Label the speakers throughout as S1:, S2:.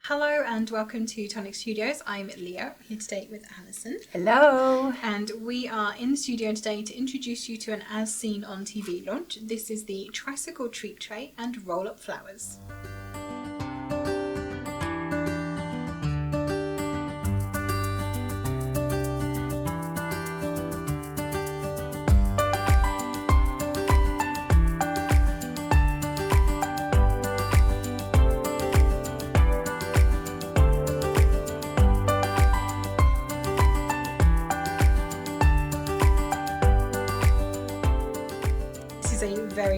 S1: Hello and welcome to Tonic Studios. I'm Leo, here today with Alison.
S2: Hello.
S1: And we are in the studio today to introduce you to an As Seen on TV launch. This is the Tricycle treat tray and roll-up flowers.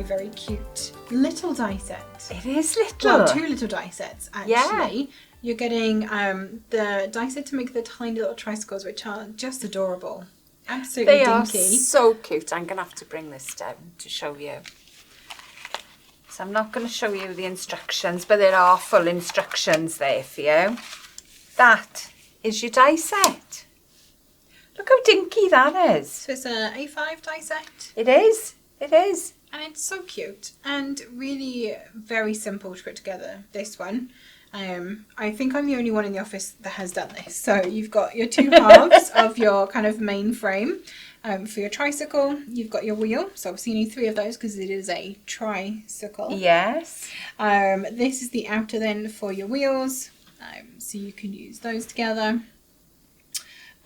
S1: Very cute little die set.
S2: It is little.
S1: Well, two little die sets actually. Yeah. You're getting the die set to make the tiny little tricycles, which are just adorable. Absolutely dinky.
S2: They are so cute. I'm going to have to bring this down to show you. So I'm not going to show you the instructions, but there are full instructions there for you. That is your die set. Look how dinky that is.
S1: So it's a A5 die set.
S2: It is. It is.
S1: And it's so cute and really very simple to put together, this one. I think I'm the only one in the office that has done this. So you've got your two halves of your kind of main frame for your tricycle. You've got your wheel. So obviously you need three of those because it is a tricycle.
S2: Yes.
S1: This is the outer then for your wheels. So you can use those together.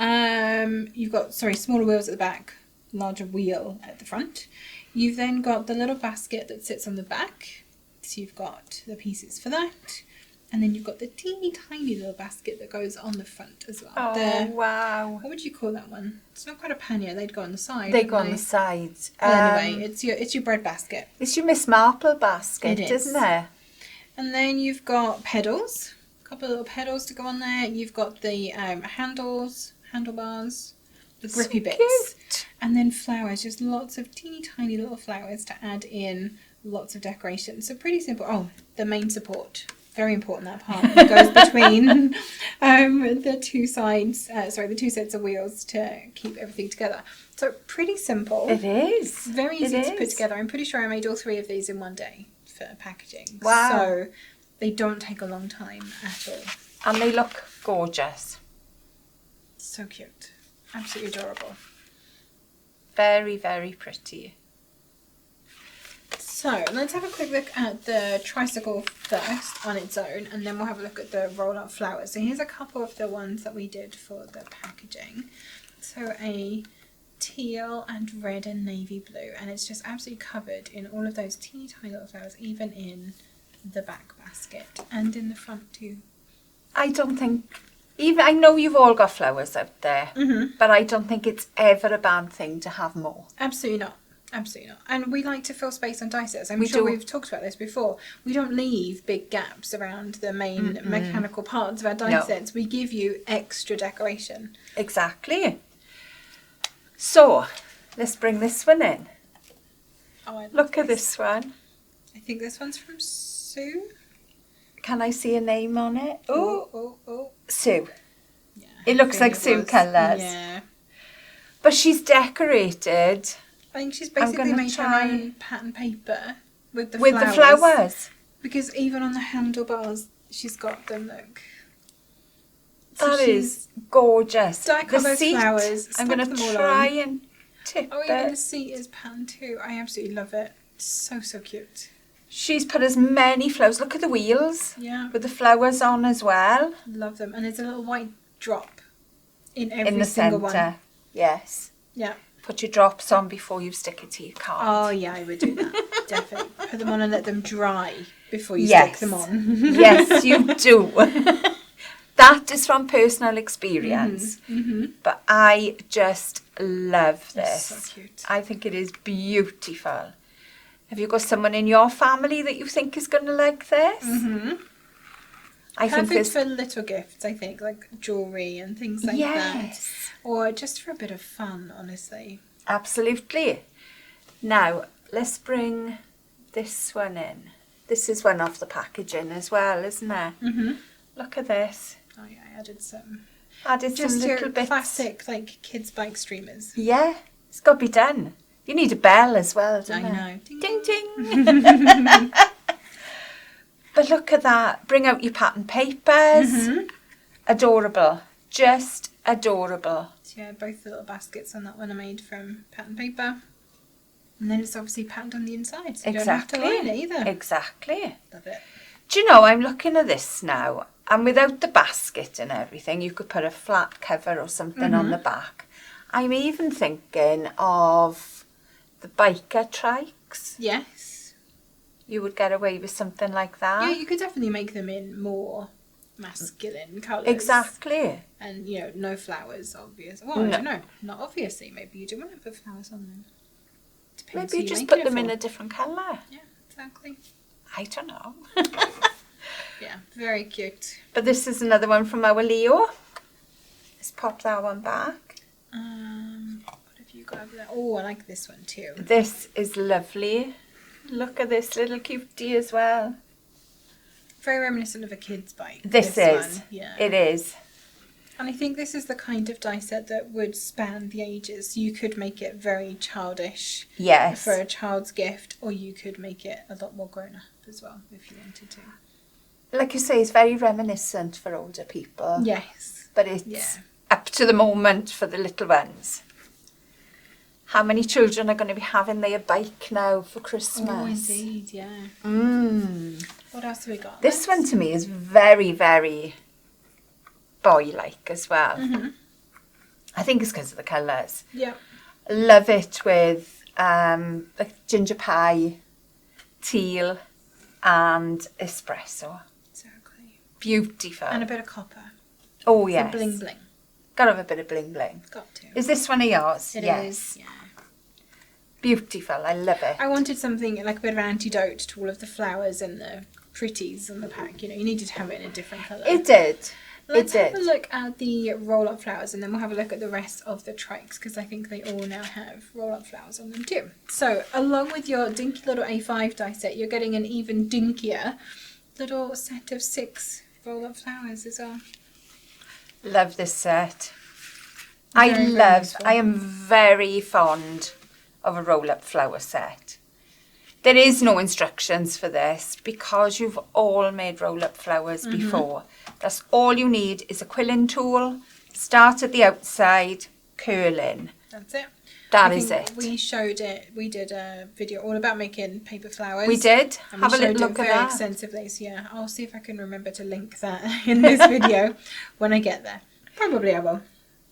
S1: You've got, smaller wheels at the back, larger wheel at the front. You've then got the little basket that sits on the back, so you've got the pieces for that, and then you've got the teeny tiny little basket that goes on the front as well.
S2: Oh, wow.
S1: What would you call that one? It's not quite a pannier, they'd go on the side.
S2: They go on the sides.
S1: Anyway, it's your bread basket.
S2: It's your Miss Marple basket, isn't it?
S1: And then you've got pedals, a couple of little pedals to go on there. You've got the handlebars, the grippy bits. Cute. And then flowers, just lots of teeny tiny little flowers to add in lots of decoration. So pretty simple. Oh, the main support. Very important, that part. It goes between the two sides, the two sets of wheels to keep everything together. So pretty simple.
S2: It is.
S1: Very easy to put together. I'm pretty sure I made all three of these in one day for packaging.
S2: Wow.
S1: So they don't take a long time at all.
S2: And they look gorgeous.
S1: So cute. Absolutely adorable.
S2: Very, very pretty.
S1: So let's have a quick look at the tricycle first on its own, and then we'll have a look at the roll-up flowers. So here's a couple of the ones that we did for the packaging. So a teal and red and navy blue, and it's just absolutely covered in all of those teeny tiny little flowers, even in the back basket and in the front too.
S2: I know you've all got flowers out there, but I don't think it's ever a bad thing to have more.
S1: Absolutely not. Absolutely not. And we like to fill space on die sets. I'm sure we've talked about this before. We don't leave big gaps around the main mechanical parts of our die sets. We give you extra decoration.
S2: Exactly. So, let's bring this one in.
S1: Oh,
S2: Look at this one.
S1: I think this one's from Sue.
S2: Can I see a name on it?
S1: Oh.
S2: Sue.
S1: Yeah,
S2: it looks like Sue colours.
S1: Yeah.
S2: But she's decorated.
S1: I think she's basically made her own pattern paper with the
S2: flowers.
S1: Because even on the handlebars, she's got them, look.
S2: That is gorgeous.
S1: Die cut those flowers.
S2: I'm going to try and tip it.
S1: Oh, even the seat is patterned too. I absolutely love it. So cute.
S2: She's put as many flowers. Look at the wheels.
S1: Yeah.
S2: With the flowers on as well.
S1: Love them. And there's a little white drop in every single one.
S2: In the centre. Yes.
S1: Yeah.
S2: Put your drops on before you stick it to your card.
S1: Oh, yeah, I would do that. Definitely. Put them on and let them dry before you stick them on.
S2: Yes, you do. That is from personal experience. But I just love this.
S1: It's so cute.
S2: I think it is beautiful. Have you got someone in your family that you think is going to like this?
S1: Perfect for little gifts, I think, like jewellery and things like that. Or just for a bit of fun, honestly.
S2: Absolutely. Now, let's bring this one in. This is one of the packaging as well, isn't it? Look at this.
S1: Oh yeah, I added some.
S2: Just some little bits.
S1: Classic, like, kids' bike streamers.
S2: Yeah, it's got to be done. You need a bell as well, don't you?
S1: I know.
S2: Ding, ding. But look at that. Bring out your pattern papers. Adorable. Just adorable.
S1: So yeah, both the little baskets on that one are made from pattern paper. And then it's obviously patterned on the inside, so you don't have to line it either.
S2: Exactly.
S1: Love it.
S2: Do you know, I'm looking at this now, and without the basket and everything, you could put a flat cover or something on the back. I'm even thinking of the biker trikes.
S1: Yes.
S2: You would get away with something like that.
S1: Yeah, you could definitely make them in more masculine colours.
S2: Exactly.
S1: And, you know, no flowers, obvious. Well, I don't know. Not obviously. Maybe you do want to put flowers on them. Depends
S2: Maybe you just put them in a different colour.
S1: Yeah, exactly.
S2: I don't know.
S1: Yeah, very cute.
S2: But this is another one from our Leo. Let's pop that one back.
S1: What have you got over there? Oh, I like this one too.
S2: This is lovely. Look at this little cutie as well.
S1: Very reminiscent of a kid's bike.
S2: This is.
S1: One. Yeah.
S2: It is.
S1: And I think this is the kind of die set that would span the ages. You could make it very childish
S2: Yes.
S1: for a child's gift, or you could make it a lot more grown up as well if you wanted to.
S2: Like you say, it's very reminiscent for older people.
S1: Yes.
S2: But it's up to the moment for the little ones. How many children are going to be having their bike now for Christmas?
S1: Oh, indeed, yeah. What else have we got?
S2: This one to me is very, very boy-like as well. I think it's because of the colours.
S1: Yeah.
S2: Love it with like ginger pie, teal and espresso.
S1: Exactly.
S2: Beautiful.
S1: And a bit of copper.
S2: Oh,
S1: Some
S2: yes.
S1: bling bling.
S2: Got to have a bit of bling bling.
S1: Got to.
S2: Is this one of yours?
S1: It
S2: yes.
S1: is, yeah.
S2: Beautiful. I love it.
S1: I wanted something like a bit of an antidote to all of the flowers and the pretties on the pack. You know, you needed to have it in a different colour.
S2: It did.
S1: Let's
S2: it
S1: have
S2: did.
S1: a look at the roll-up flowers, and then we'll have a look at the rest of the trikes, because I think they all now have roll-up flowers on them too. So, along with your dinky little A5 die set, you're getting an even dinkier little set of 6 roll-up flowers as well.
S2: Love this set.
S1: Very, very useful.
S2: I am very fond of a roll-up flower set. There is no instructions for this because you've all made roll-up flowers before. That's all you need is a quilling tool, start at the outside, curl in.
S1: That's it.
S2: That is it.
S1: We showed it. We did a video all about making paper flowers.
S2: We did.
S1: And
S2: Have
S1: we
S2: a little
S1: showed
S2: look
S1: it
S2: at
S1: very
S2: that.
S1: extensively. So yeah, I'll see if I can remember to link that in this video when I get there. Probably I will.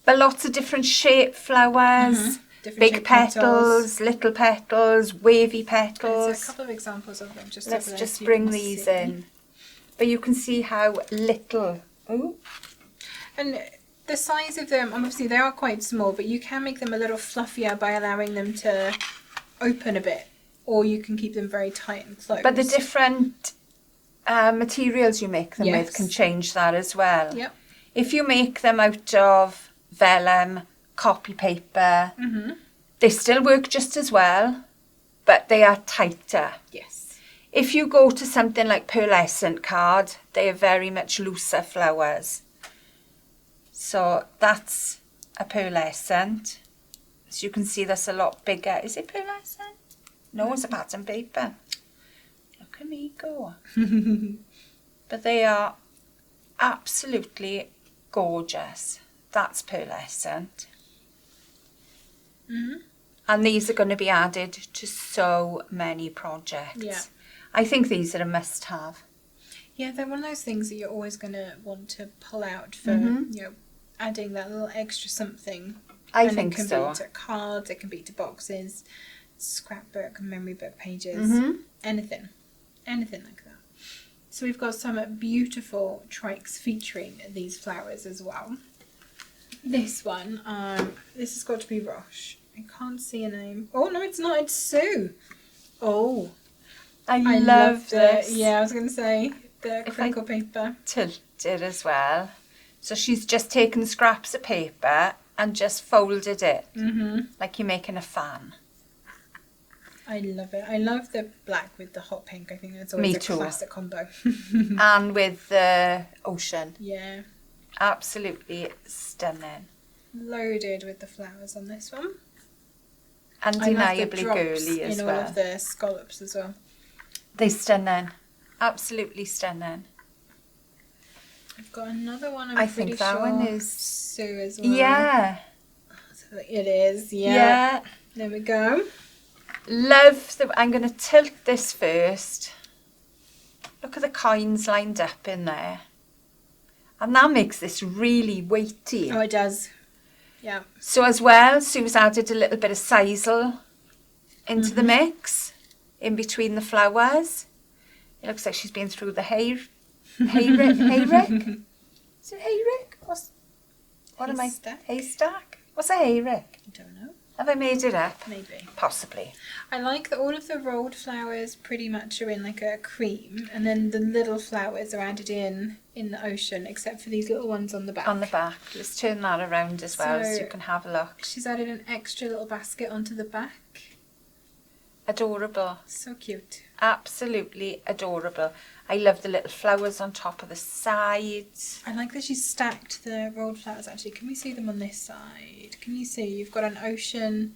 S2: But lots of different shape flowers,
S1: Different
S2: big
S1: shaped
S2: petals, little petals, wavy petals.
S1: There's a couple of examples of them. Just
S2: Let's
S1: over there
S2: just
S1: so you
S2: bring
S1: can
S2: these
S1: see.
S2: in. But you can see how little. Ooh.
S1: And the size of them, obviously they are quite small, but you can make them a little fluffier by allowing them to open a bit, or you can keep them very tight and closed.
S2: But the different materials you make them with can change that as well.
S1: Yep.
S2: If you make them out of vellum, copy paper, they still work just as well, but they are tighter.
S1: Yes.
S2: If you go to something like pearlescent card, they are very much looser flowers. So that's a pearlescent. As you can see, that's a lot bigger. Is it pearlescent? No, it's a pattern paper. Look at me go. But they are absolutely gorgeous. That's pearlescent. And these are going to be added to so many projects.
S1: Yeah.
S2: I think these are a must-have.
S1: Yeah, they're one of those things that you're always going to want to pull out for, you know, adding that little extra something.
S2: I think
S1: it can
S2: so.
S1: be to cards, it can be to boxes, scrapbook, memory book pages, anything like that. So we've got some beautiful trikes featuring these flowers as well. This one, this has got to be Roche. I can't see a name. Oh no, it's not. It's Sue. Oh, I love this. Yeah, I was going to say the crinkle paper.
S2: Tilted as well. So she's just taken scraps of paper and just folded it like you're making a fan.
S1: I love it. I love the black with the hot pink. I think that's always a classic combo.
S2: And with the ocean.
S1: Yeah.
S2: Absolutely stunning.
S1: Loaded with the flowers on this one.
S2: Undeniably girly as
S1: in
S2: well.
S1: all of the scallops as well.
S2: They're stunning. Absolutely stunning.
S1: I've got another one.
S2: I think that one is
S1: Sue as well.
S2: Yeah.
S1: So it is. Yeah.
S2: Yeah.
S1: There we go.
S2: Love the. I'm going to tilt this first. Look at the coins lined up in there. And that makes this really weighty.
S1: Oh, it does. Yeah.
S2: So as well, Sue's added a little bit of sisal into the mix in between the flowers. It looks like she's been through the hayrick. Is it hayrick? What am I? Haystack? What's a hayrick?
S1: I don't know.
S2: Have I made it up?
S1: Maybe.
S2: Possibly.
S1: I like that all of the rolled flowers pretty much are in like a cream, and then the little flowers are added in the ocean, except for these little ones on the back.
S2: On the back. Let's turn that around as well so you can have a look.
S1: She's added an extra little basket onto the back.
S2: Adorable.
S1: So cute.
S2: Absolutely adorable. I love the little flowers on top of the sides.
S1: I like that she's stacked the rolled flowers actually. Can we see them on this side? Can you see? You've got an ocean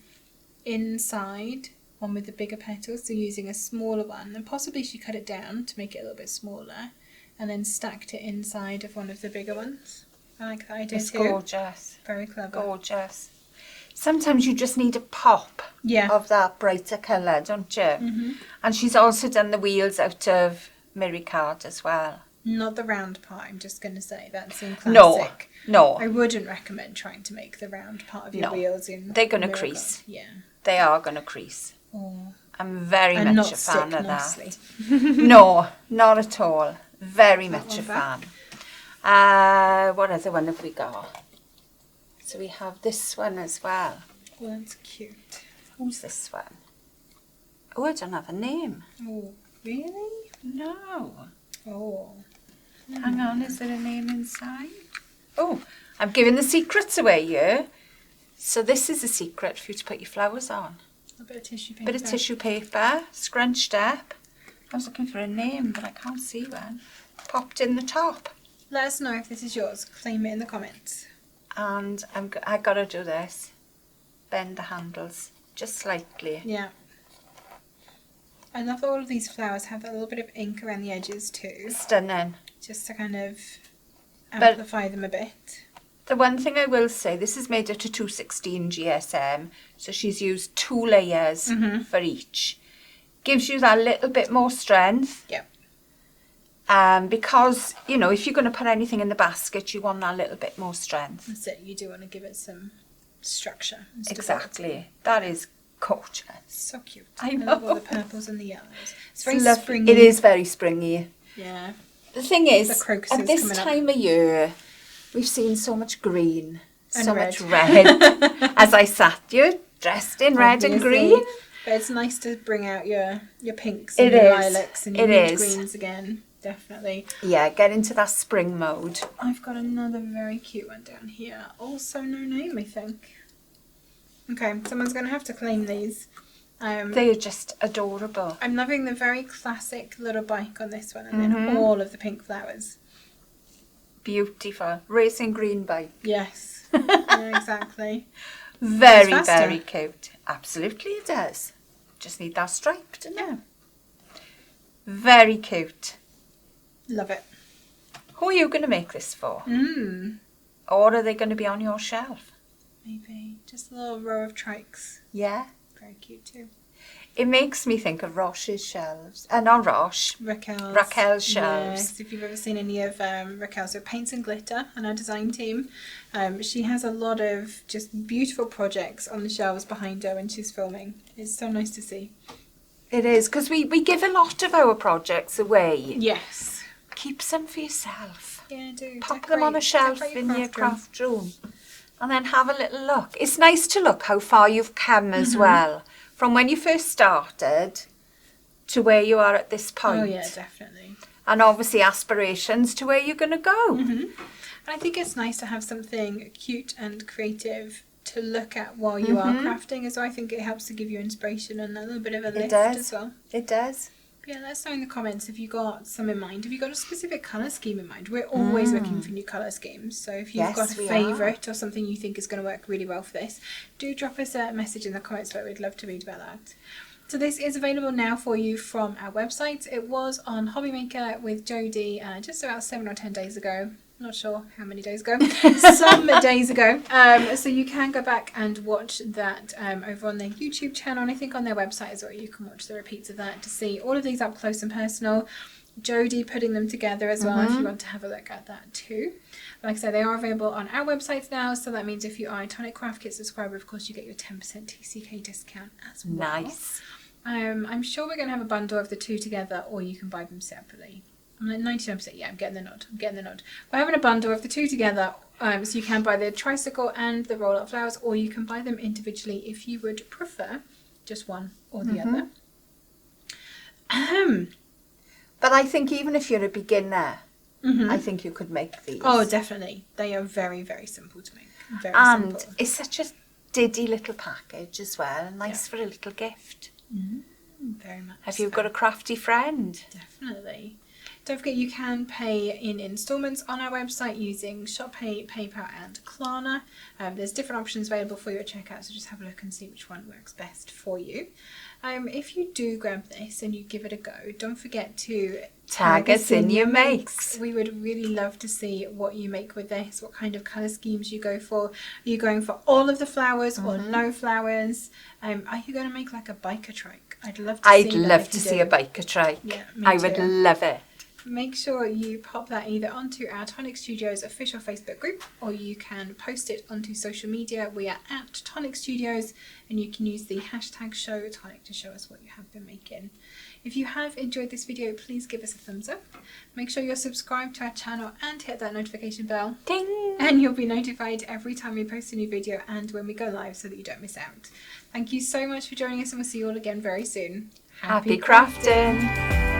S1: inside, one with the bigger petals, so using a smaller one. And possibly she cut it down to make it a little bit smaller and then stacked it inside of one of the bigger ones. I like that idea too.
S2: It's gorgeous.
S1: Very clever.
S2: Gorgeous. Sometimes you just need a pop of that brighter colour, don't you?
S1: Mm-hmm.
S2: And she's also done the wheels out of Miricard as well.
S1: Not the round part, I'm just going to say. That seemed classic.
S2: No.
S1: I wouldn't recommend trying to make the round part of your wheels in.
S2: They're going to crease.
S1: Yeah.
S2: They are going to crease.
S1: Oh.
S2: I'm very
S1: and
S2: much
S1: not
S2: a fan
S1: stick
S2: of
S1: nicely.
S2: that. No, not at all. Very much a fan. What other one have we got? So we have this one as well.
S1: Oh, that's cute.
S2: Who's this one? Oh, I don't have a name.
S1: Oh, really?
S2: No.
S1: Oh.
S2: Hang on, is there a name inside? Oh, I'm giving the secrets away here. So this is a secret for you to put your flowers on.
S1: A bit of tissue paper.
S2: Bit of tissue paper, scrunched up. I was looking for a name, but I can't see one. Popped in the top.
S1: Let us know if this is yours. Claim it in the comments.
S2: And I got to do this. Bend the handles just slightly.
S1: Yeah. I love that all of these flowers have that little bit of ink around the edges too.
S2: Stunning.
S1: Just to kind of amplify them a bit.
S2: The one thing I will say, this is made out of 216 GSM, so she's used 2 layers for each. Gives you that little bit more strength.
S1: Yep.
S2: Because, you know, if you're going to put anything in the basket, you want that little bit more strength.
S1: That's it. You do want to give it some structure.
S2: Exactly. That is gorgeous.
S1: So cute.
S2: I know.
S1: love all the purples and the yellows. It's very
S2: lovely.
S1: springy.
S2: It is very springy.
S1: Yeah.
S2: The thing is,
S1: The
S2: at this time of year, we've seen so much green,
S1: and
S2: so
S1: red.
S2: much red. As I sat you, dressed in red and green.
S1: But it's nice to bring out your pinks
S2: It
S1: and your
S2: is.
S1: lilacs and your mint greens again. Definitely.
S2: Yeah, get into that spring mode.
S1: I've got another very cute one down here. Also no name, I think. Okay, someone's going to have to claim these.
S2: They are just adorable.
S1: I'm loving the very classic little bike on this one, and then all of the pink flowers.
S2: Beautiful. Racing green bike.
S1: Yes, yeah, exactly.
S2: Very, very cute. Absolutely it does. Just need that stripe, don't you? Very cute.
S1: Love it.
S2: Who are you going to make this for? Or are they going to be on your shelf?
S1: Maybe. Just a little row of trikes.
S2: Yeah.
S1: Very cute too.
S2: It makes me think of Roche's shelves. Not Roche. Raquel's shelves.
S1: Yes, if you've ever seen any of Raquel's Paints and Glitter and our design team, she has a lot of just beautiful projects on the shelves behind her when she's filming. It's so nice to see.
S2: It is, because we give a lot of our projects away.
S1: Yes.
S2: Keep some for yourself.
S1: Yeah, do.
S2: Pop them on a shelf in your craft room. And then have a little look. It's nice to look how far you've come as well. From when you first started to where you are at this point.
S1: Oh yeah, definitely.
S2: And obviously aspirations to where you're going to go.
S1: And I think it's nice to have something cute and creative to look at while you are crafting as well. I think it helps to give you inspiration and a little bit of a lift as well.
S2: It does.
S1: But yeah, let us know in the comments if you got some in mind. Have you got a specific colour scheme in mind? We're always looking for new colour schemes. So if you've got a favourite or something you think is going to work really well for this, do drop us a message in the comments below. We'd love to read about that. So this is available now for you from our website. It was on Hobby Maker with Jodie just about 7 or 10 days ago. Not sure how many days ago. Some days ago. So you can go back and watch that over on their YouTube channel, and I think on their website as well. You can watch the repeats of that to see all of these up close and personal. Jodie putting them together as well, if you want to have a look at that too. Like I said, they are available on our website now, so that means if you are a Tonic Craft Kit subscriber, of course you get your 10% TCK discount as well.
S2: Nice.
S1: I'm sure we're going to have a bundle of the two together, or you can buy them separately. I'm like 99%, yeah, I'm getting the nod. We're having a bundle of the two together, so you can buy the Tricycle and the roll-up flowers, or you can buy them individually if you would prefer just one or the other.
S2: But I think even if you're a beginner, I think you could make these.
S1: Oh, definitely. They are very, very simple to make. Very
S2: and
S1: simple.
S2: It's such a diddy little package as well, and nice for a little gift.
S1: Very much.
S2: Have you got a crafty friend?
S1: Definitely. Don't forget you can pay in instalments on our website using ShopPay, PayPal and Klarna. There's different options available for you at checkout, so just have a look and see which one works best for you. If you do grab this and you give it a go, don't forget to
S2: Tag us in your makes.
S1: We would really love to see what you make with this, what kind of colour schemes you go for. Are you going for all of the flowers or no flowers? Are you going to make like a biker trike? I'd love to see that.
S2: I'd love to see a biker trike.
S1: Yeah,
S2: I would love it.
S1: Make sure you pop that either onto our Tonic Studios official Facebook group, or you can post it onto social media. We are at Tonic Studios, and you can use the hashtag #ShowTonic to show us what you have been making. If you have enjoyed this video, please give us a thumbs up. Make sure you're subscribed to our channel and hit that notification bell.
S2: Ding!
S1: And you'll be notified every time we post a new video and when we go live, so that you don't miss out. Thank you so much for joining us, and we'll see you all again very soon.
S2: Happy crafting!